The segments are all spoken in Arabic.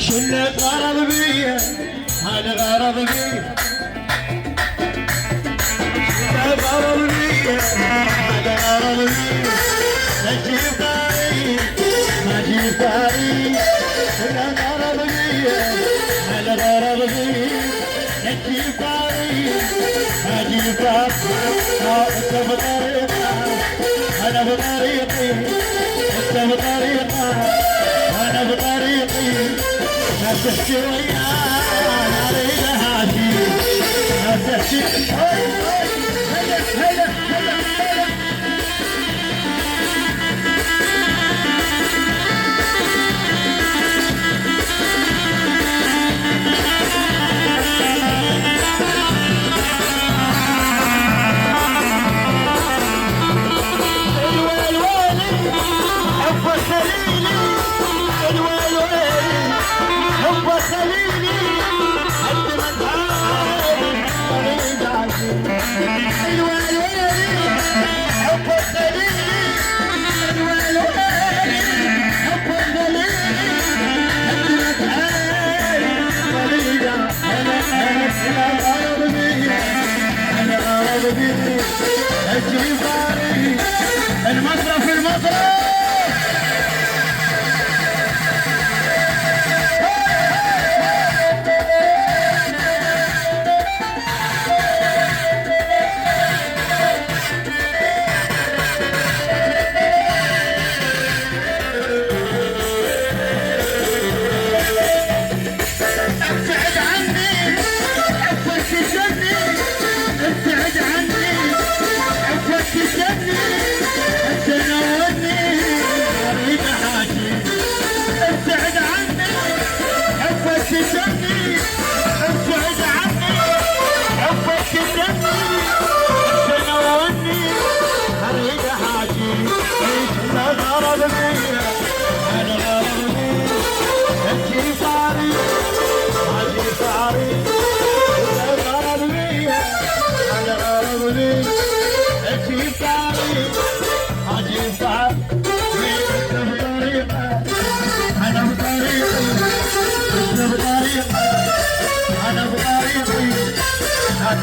شلة غرض بيا هذا غرض بيا شلة غرض بيا هذا غرض بيا نجيب طاري ما جيب طاري شلة غرض بيا هذا غرض بيا نجيب طاري ما جيب طاري انت بطريقة انا بطريقي انت بطريقة وانا بطريقي لا تحكي وياي اريد اهاتي لا تحكي هيا هيا هيا هيا المصرف المصرف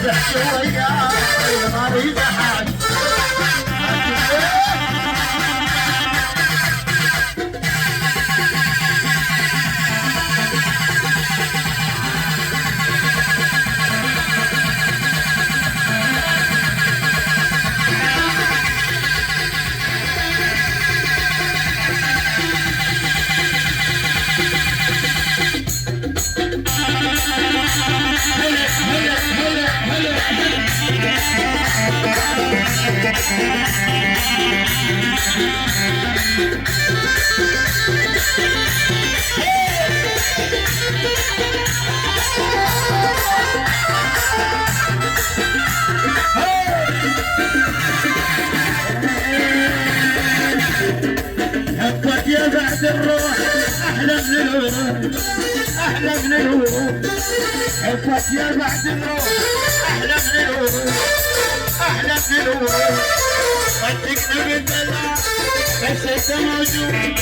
تحكي وياي ما اريد احد هبك يا بعد الروح احلى من الورود احلى من الورود هبك يا بعد الروح احلى من الورود احلى من الورود صدقنا بالدلع بس انت موجود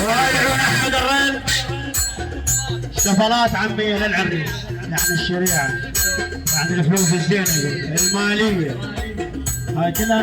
ورايحون احمد الرين شفلات عمي للعريس يعني الشريعه يعني الفلوس الزينه الماليه هاي كلها